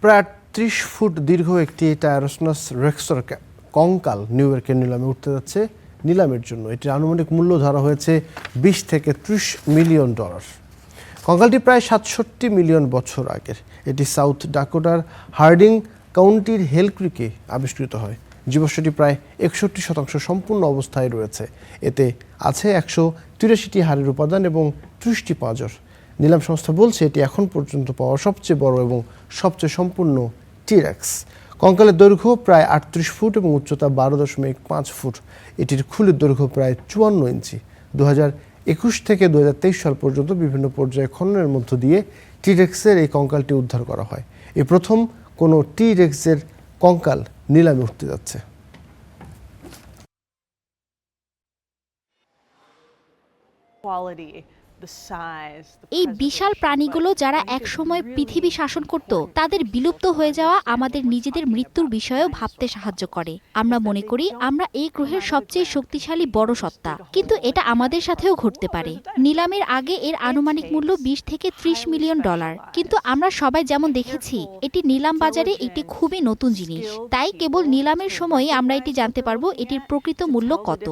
প্রায় ৩০ ফুট দীর্ঘ একটি টায়ারোসনাস রেক্সর কঙ্কাল নিউ ইয়র্কের নিলামে উঠতে যাচ্ছে নিলামের জন্য। এটির আনুমানিক মূল্য ধরা হয়েছে ২০ থেকে ৩০ মিলিয়ন ডলার। কঙ্কালটি প্রায় ৬৭ মিলিয়ন বছর আগের। এটি সাউথ ডাকোটার হার্ডিং কাউন্টির হেল ক্রিকে আবিষ্কৃত হয়। জীবাশ্মটি প্রায় ৬১% সম্পূর্ণ অবস্থায় রয়েছে। এতে আছে ১৮৩টি হাড়ের উপাদান এবং ৩০টি পাঁজর। নিলাম সংস্থা বলছে এটি এখন পর্যন্ত পাওয়া সবচেয়ে বড় এবং সবচেয়ে সম্পূর্ণ টিরেক্স। কঙ্কালের দৈর্ঘ্য প্রায় ৩৮ ফুট এবং উচ্চতা ১২.৫ ফুট। এটির খুলির দৈর্ঘ্য প্রায় ৫৪ ইঞ্চি। ২০২১ থেকে ২০২৩ সাল পর্যন্ত বিভিন্ন পর্যায়ে খননের মধ্য দিয়ে টিরেক্সের এই কঙ্কালটি উদ্ধার করা হয়। এই প্রথম কোনো টিরেক্সের কঙ্কাল নিলামে উঠতে যাচ্ছে। এই বিশাল প্রাণীগুলো যারা একসময় পৃথিবী শাসন করত তাদের বিলুপ্ত হয়ে যাওয়া আমাদের নিজেদের মৃত্যুর বিষয়েও ভাবতে সাহায্য করে। আমরা মনে করি আমরা এই গ্রহের সবচেয়ে শক্তিশালী বড় সত্তা, কিন্তু এটা আমাদের সাথেও ঘটতে পারে। নিলামের আগে এর আনুমানিক মূল্য ২০ থেকে ৩০ মিলিয়ন ডলার, কিন্তু আমরা সবাই যেমন দেখেছি এটি নিলাম বাজারে একটি খুবই নতুন জিনিস। তাই কেবল নিলামের সময়ই আমরা এটি জানতে পারবো এটির প্রকৃত মূল্য কত।